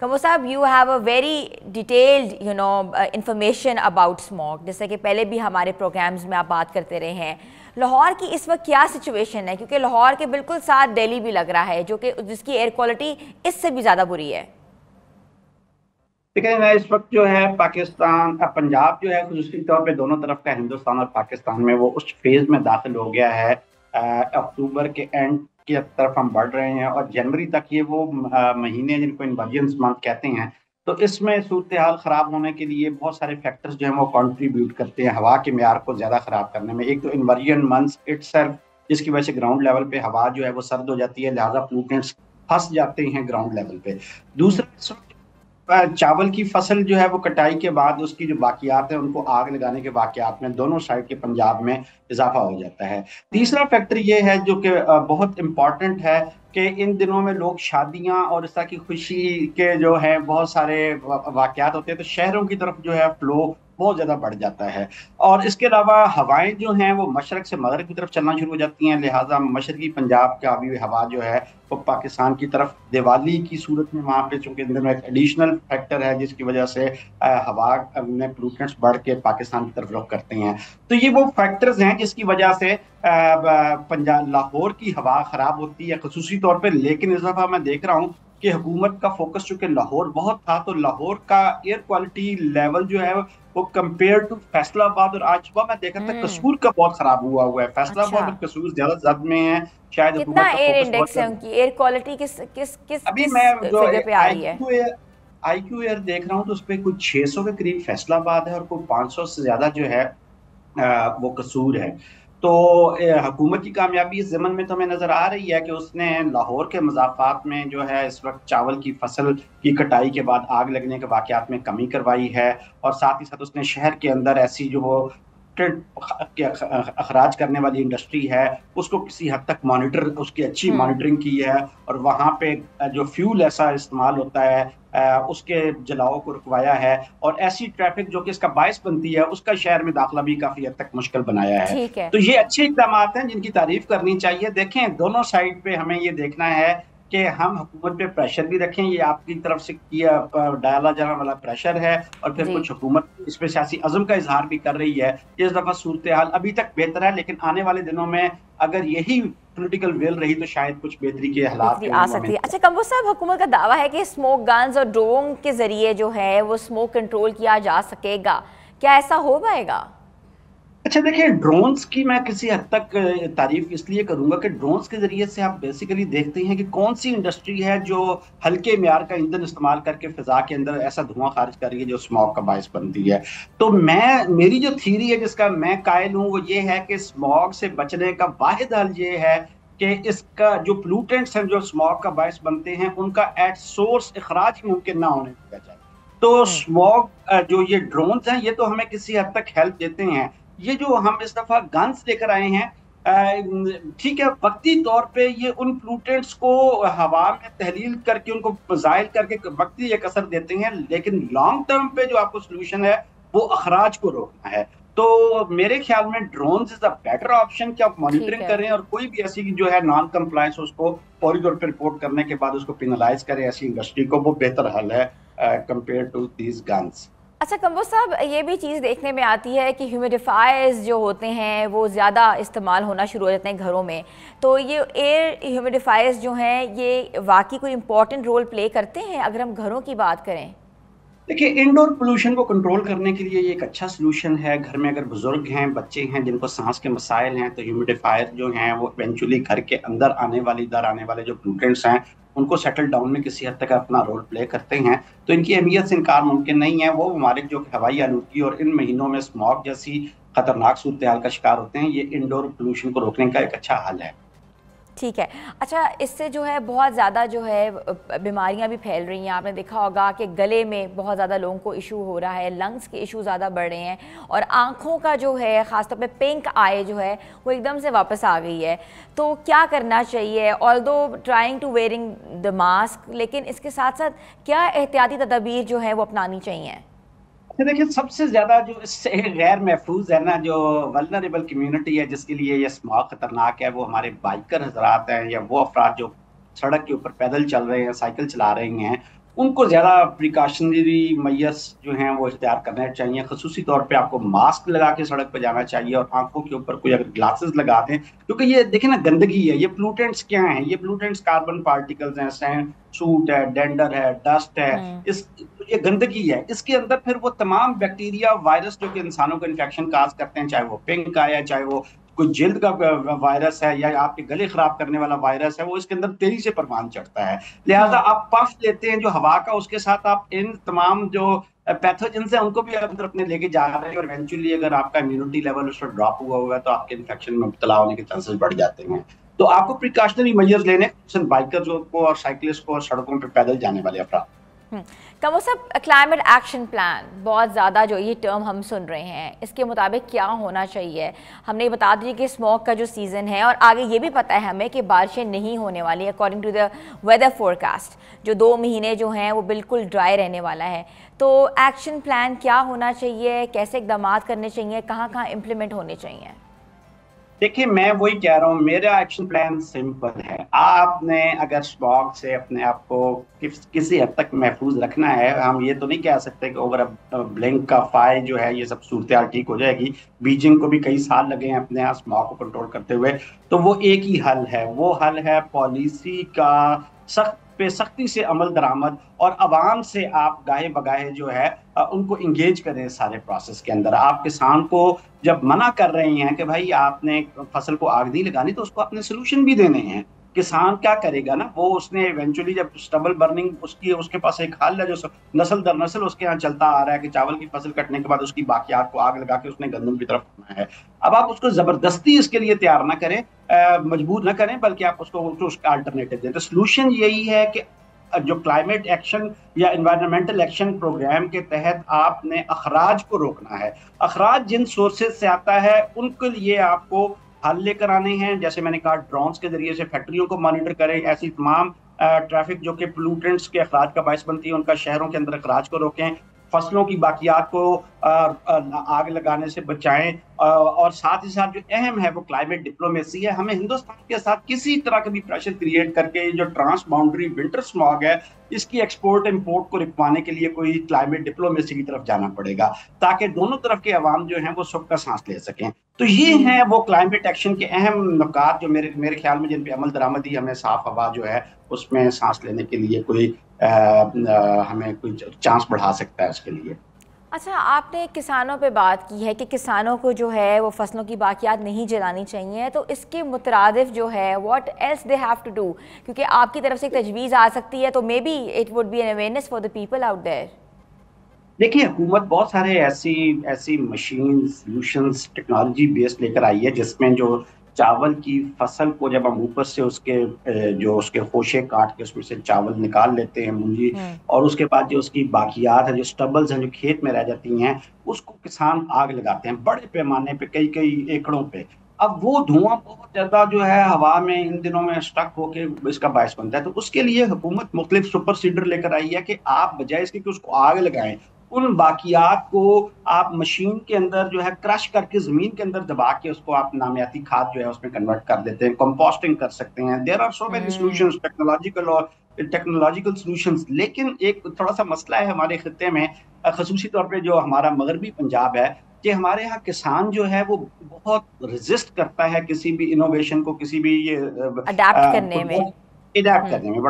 कमर साहब, you have a very detailed information about smog, जैसे कि पहले भी हमारे प्रोग्राम्स में आप बात करते रहे हैं। लाहौर की इस वक्त क्या सिचुएशन है, क्योंकि लाहौर के बिल्कुल साथ दिल्ली भी लग रहा है जो कि जिसकी एयर क्वालिटी इससे भी ज़्यादा बुरी है। देखिए ना, इस वक्त जो है पाकिस्तान पंजाब जो है खुसूसी तौर पे दोनों तरफ का हिंदुस्तान और पाकिस्तान में वो उस फेज में दाखिल हो गया है। अक्टूबर के एंड की तरफ हम बढ़ रहे हैं और जनवरी तक ये वो महीने जिनको इन्वर्जन्स मंथ कहते हैं। तो इसमें सूरत हाल खराब होने के लिए बहुत सारे फैक्टर्स जो हैं वो कंट्रीब्यूट करते हैं हवा के मेयार को ज्यादा खराब करने में। एक तो इन्वर्जन मंथ्स इटसेल्फ, जिसकी वजह से ग्राउंड लेवल पे हवा जो है वो सर्द हो जाती है, लिहाजा पोल्यूटेंट्स फंस जाते हैं ग्राउंड लेवल पे। हम्म। दूसरा, चावल की फसल जो है वो कटाई के बाद उसकी जो बाकियात है उनको आग लगाने के बाकियात में दोनों साइड के पंजाब में इजाफा हो जाता है। हम्म। तीसरा फैक्टर ये है जो कि बहुत इंपॉर्टेंट है कि इन दिनों में लोग शादियां और इस तरह की खुशी के जो है बहुत सारे वाकयात होते हैं, तो शहरों की तरफ जो है फ्लो बहुत ज्यादा बढ़ जाता है। और इसके अलावा हवाएं जो हैं वो मशरक से मगरब की तरफ चलना शुरू हो जाती हैं, लिहाजा मशरकी पंजाब का भी हवा जो है वो पाकिस्तान की तरफ दिवाली की सूरत में वहां पे, चूंकि इन दिनों एक एडिशनल फैक्टर है जिसकी वजह से हवा में पोल्यूटेंट्स बढ़ के पाकिस्तान की तरफ रुख करते हैं। तो ये वो फैक्टर्स हैं जिसकी वजह से पंजाब लाहौर की हवा खराब होती है खसूसी तौर पर। लेकिन इस दफा मैं देख रहा हूँ कि हुकूमत का फोकस चूंकि लाहौर बहुत था, तो लाहौर का एयर क्वालिटी लेवल जो है वो कंपेयर टू फैसलाबाद, और आज सुबह मैं देखा था हम्म। कसूर का बहुत खराब हुआ है। अच्छा, फैसलाबाद और कसूर ज्यादा जद में है, शायद कितना हुकूमत का एयर फोकस बहुत इंडेक्स है ज्यादा। उनकी एयर क्वालिटी किस किस किस अभी किस मैं जो फिगर पे आ आई रही है? क्यू एयर IQ एयर देख रहा हूँ तो उस पर कुछ 600 के करीब फैसलाबाद है और कोई 500 से ज्यादा जो है वो कसूर है। तो हुकूमत की कामयाबी इस जमन में तो हमें नजर आ रही है कि उसने लाहौर के मज़ाफ़ात में जो है इस वक्त चावल की फसल की कटाई के बाद आग लगने के वाकयात में कमी करवाई है। और साथ ही साथ उसने शहर के अंदर ऐसी जो वो अखराज करने वाली इंडस्ट्री है उसको किसी हद तक मॉनिटर, उसकी अच्छी हम्म। मॉनिटरिंग की है। और वहाँ पे जो फ्यूल ऐसा इस्तेमाल होता है उसके जलाओ को रुकवाया है। और ऐसी ट्रैफिक जो कि इसका बायस बनती है उसका शहर में दाखिला भी काफी हद तक मुश्किल बनाया है। ठीक है। तो ये अच्छे इकदाम हैं जिनकी तारीफ करनी चाहिए। देखें, दोनों साइड पे हमें ये देखना है कि हम हुकूमत पे प्रेशर भी रखें, ये आपकी तरफ से किया डाला जाने वाला प्रेशर है, और फिर जी। कुछ हुकूमत इस पे सियासी अज़म का इजहार भी कर रही है। इस दफा सूरत हाल अभी तक बेहतर है, लेकिन आने वाले दिनों में अगर यही पॉलिटिकल विल रही तो शायद कुछ बेहतरी के हालात बेहतरी जो आ हैं वो हमें। सकती है। अच्छा कम्बो साहब, हुकूमत का दावा है कि स्मोक गन्स और ड्रोन के जरिए जो है वो स्मोक कंट्रोल किया जा सकेगा, क्या ऐसा हो पाएगा? अच्छा देखिए, ड्रोन्स की मैं किसी हद तक तारीफ इसलिए करूंगा कि ड्रोन्स के जरिए से आप बेसिकली देखते हैं कि कौन सी इंडस्ट्री है जो हल्के म्यार का ईंधन इस्तेमाल करके फिजा के अंदर ऐसा धुआं खारिज कर रही है जो स्मॉग का बायस बनती है। तो मेरी जो थीरी है जिसका मैं कायल हूं वो ये है कि स्मॉग से बचने का वाहिद हल ये है कि इसका जो पोल्यूटेंट्स हैं जो स्मॉग का बायस बनते हैं उनका एट सोर्स इखराज ही मुमकिन ना होने दिया जाए। तो हम्म। स्मॉग जो ये ड्रोन्स हैं ये तो हमें किसी हद तक हेल्प देते हैं। ये जो हम इस दफा गन्स लेकर आए हैं, ठीक है, वक्ती तौर पे ये उन प्लूटेंट्स को हवा में तहलील करके उनको जायल करके वक्ती एक असर देते हैं, लेकिन लॉन्ग टर्म पे जो आपको सोल्यूशन है वो अखराज को रोकना है। तो मेरे ख्याल में drones is a better option कि आप ठीक मॉनिटरिंग है। करें और कोई भी ऐसी जो है नॉन कंप्लायंस उसको फौरी तौर पर रिपोर्ट करने के बाद उसको पिनलाइज करें ऐसी इंडस्ट्री को, वो बेहतर हल है कंपेयर टू दीज गन्स। अच्छा कम्बो साहब, ये भी चीज़ देखने में आती है कि ह्यूमिडिफायर्स जो होते हैं वो ज़्यादा इस्तेमाल होना शुरू हो जाते हैं घरों में। तो ये एयर ह्यूमिडिफायर्स जो हैं ये वाकई कोई इंपॉर्टेंट रोल प्ले करते हैं अगर हम घरों की बात करें? देखिए, इंडोर पोल्यूशन को कंट्रोल करने के लिए ये एक अच्छा सोल्यूशन है। घर में अगर बुजुर्ग हैं, बच्चे हैं जिनको सांस के मसाइल हैं, तो ह्यूमिडिफायर जो हैं वो इवेंचुअली घर के अंदर आने वाले जो पोल्यूटेंट्स हैं उनको सेटल डाउन में किसी हद तक अपना रोल प्ले करते हैं। तो इनकी अहमियत से इनकार मुमकिन नहीं है। वो ममालिक जो हवाई आलूदगी और इन महीनों में स्मॉग जैसी खतरनाक सूरत हाल का शिकार होते हैं, ये इंडोर पोल्यूशन को रोकने का एक अच्छा हल है। ठीक है। अच्छा, इससे जो है बहुत ज़्यादा जो है बीमारियां भी फैल रही हैं। आपने देखा होगा कि गले में बहुत ज़्यादा लोगों को इशू हो रहा है, लंग्स के इशू ज़्यादा बढ़ रहे हैं, और आँखों का जो है ख़ासतौर पे पिंक आई जो है वो एकदम से वापस आ गई है। तो क्या करना चाहिए? Although trying to wearing the mask, लेकिन इसके साथ साथ क्या एहतियाती तदाबीर जो है वो अपनानी चाहिए? देखिए, सबसे ज्यादा जो इससे गैर महफूज है ना, जो वल्नरेबल कम्युनिटी है जिसके लिए ये स्मॉग खतरनाक है, वो हमारे बाइकर हजरात हैं या वो अफराद जो सड़क के ऊपर पैदल चल रहे हैं, साइकिल चला रहे हैं। उनको ज़्यादा प्रिकॉशनरी मैयर्स जो हैं वो इख्तियार करने चाहिए। खसूसी तौर पे आपको मास्क लगा के सड़क पर जाना चाहिए, और आंखों के ऊपर कोई अगर ग्लासेस लगा दें, क्योंकि ये देखिए ना, गंदगी है, ये प्लूटेंट्स क्या हैं, ये प्लूटेंट्स कार्बन पार्टिकल्स हैं, सैंड, सूट है, डेंडर है, डस्ट है, हम्म। इस ये गंदगी है। इसके अंदर फिर वो तमाम बैक्टीरिया, वायरस जो कि इंसानों को इन्फेक्शन काज करते हैं, चाहे वो पिंक आया, चाहे वो कोई जिल्द का वायरस है, या आपके गले खराब करने वाला वायरस है, वो इसके अंदर तेजी से परवान चढ़ता है। लिहाजा हम्म। आप पफ लेते हैं जो हवा का, उसके साथ आप इन तमाम जो पैथोजेंस हैं उनको भी अंदर अपने लेके जा रहे हैं, और इवेंचुअली अगर आपका इम्यूनिटी लेवल उस पर ड्रॉप हुआ हुआ है तो आपके इन्फेक्शन में मुब्तला होने के चांसेस बढ़ जाते हैं। तो आपको प्रिकॉशनरी मेजर्स लेने, बाइकर्स को और साइकिलिस्ट को और सड़कों पर पैदल जाने वाले अफराद। कमर साहब, क्लाइमेट एक्शन प्लान बहुत ज़्यादा जो ये टर्म हम सुन रहे हैं, इसके मुताबिक क्या होना चाहिए? हमने ये बता दी कि स्मॉग का जो सीज़न है, और आगे ये भी पता है हमें कि बारिशें नहीं होने वाली according to the weather forecast. जो 2 महीने जो हैं वो बिल्कुल ड्राई रहने वाला है। तो एक्शन प्लान क्या होना चाहिए, कैसे इकदाम करने चाहिए, कहाँ कहाँ इम्प्लीमेंट होने चाहिए? देखिए, मैं वही कह रहा हूँ, मेरा एक्शन प्लान सिंपल है। आपने अगर स्मॉग से अपने आप को किसी हद तक महफूज रखना है, हम ये तो नहीं कह सकते कि ओवर ब्लिंक का फाई जो है ये सब सूरत हाल ठीक हो जाएगी। बीजिंग को भी कई साल लगे हैं अपने यहाँ स्मॉग को कंट्रोल करते हुए। तो वो एक ही हल है, वो हल है पॉलिसी का सख्ती से अमल दरामद, और अवाम से आप गाहे बगाहे जो है उनको इंगेज करें सारे प्रोसेस के अंदर। आप किसान को जब मना कर रहे हैं कि भाई आपने फसल को आग नहीं लगानी, तो उसको अपने सोल्यूशन भी देने हैं। किसान क्या करेगा ना, वो उसने इवेंचुअली जब स्टबल बर्निंग उसकी, उसके पास एक हल है जो नस्ल दर नस्ल उसके यहाँ चलता आ रहा है कि चावल की फसल कटने के बाद उसकी बाकियात को आग लगा के उसने गंदम की तरफ होना है। अब आप उसको जबरदस्ती इसके लिए तैयार ना करें, मजबूर ना करें, बल्कि आप उसका अल्टरनेटिव दें। तो सोल्यूशन यही है कि जो क्लाइमेट एक्शन या इन्वायरमेंटल एक्शन प्रोग्राम के तहत आपने अखराज को रोकना है। अखराज जिन सोर्सेज से आता है उनके लिए आपको हल लेकर आने हैं। जैसे मैंने कहा, ड्रोन्स के जरिए से फैक्ट्रियों को मॉनिटर करें, ऐसी तमाम ट्रैफिक जो कि पोल्यूटेंट्स के अखराज का बायस बनती है, उनका शहरों के अंदर अखराज को रोकें। फसलों की बाकियात को आग लगाने से बचाएं, और साथ ही साथ जो अहम है वो क्लाइमेट डिप्लोमेसी है। हमें हिंदुस्तान के साथ किसी तरह का भी प्रेशर क्रिएट करके जो ट्रांस बाउंड्री विंटर स्मॉग है, इसकी एक्सपोर्ट इंपोर्ट को रुकवाने के लिए कोई क्लाइमेट डिप्लोमेसी की तरफ जाना पड़ेगा, ताकि दोनों तरफ के अवाम जो हैं वो सुख का सांस ले सकें। तो ये हैं वो क्लाइमेट एक्शन के अहम नुकात जो मेरे ख्याल में जिन पे अमल दरामद ही हमें साफ हवा जो है उसमें सांस लेने के लिए कोई हमें कोई चांस बढ़ा सकता है उसके लिए। अच्छा, आपने किसानों पे बात की है कि किसानों को जो है वो फसलों की बाकियात नहीं जलानी चाहिए, तो इसके मुतरादिफ जो है what else they have to do? क्योंकि आपकी तरफ से एक तजवीज़ आ सकती है, तो may be it would be an awareness for the people out there. देखिए, हुकूमत बहुत सारे ऐसी ऐसी मशीन सॉल्यूशंस टेक्नोलॉजी बेस्ड लेकर आई है, जिसमें जो चावल की फसल को जब हम ऊपर से उसके जो उसके खोशे काट के उसमें से चावल निकाल लेते हैं मुंजी, और उसके बाद जो उसकी बाकियात है, जो स्टबल्स हैं जो खेत में रह जाती हैं, उसको किसान आग लगाते हैं बड़े पैमाने पे, कई कई एकड़ों पे। अब वो धुआं बहुत ज्यादा जो है हवा में इन दिनों में स्टक होके इसका बायस बनता है। तो उसके लिए हुकूमत मुख्तलिफ सुपर सीडर लेकर आई है कि आप बजाय इसके कि उसको आग लगाएं, उन बाकियात को आप मशीन के अंदर जो है क्रश करके जमीन के अंदर दबा के उसको आप नामियाती खाद जो है उसमें कन्वर्ट कर देते हैं, कंपोस्टिंग कर सकते हैं। There are so many solutions, technological solutions. लेकिन एक थोड़ा सा मसला है हमारे खत्ते में, खसूसी तौर पे जो हमारा मगरबी पंजाब है, कि हमारे यहाँ किसान जो है वो बहुत रेजिस्ट करता है किसी भी इनोवेशन को, किसी भी ये अडेप्ट करने में। अडेप्ट करने में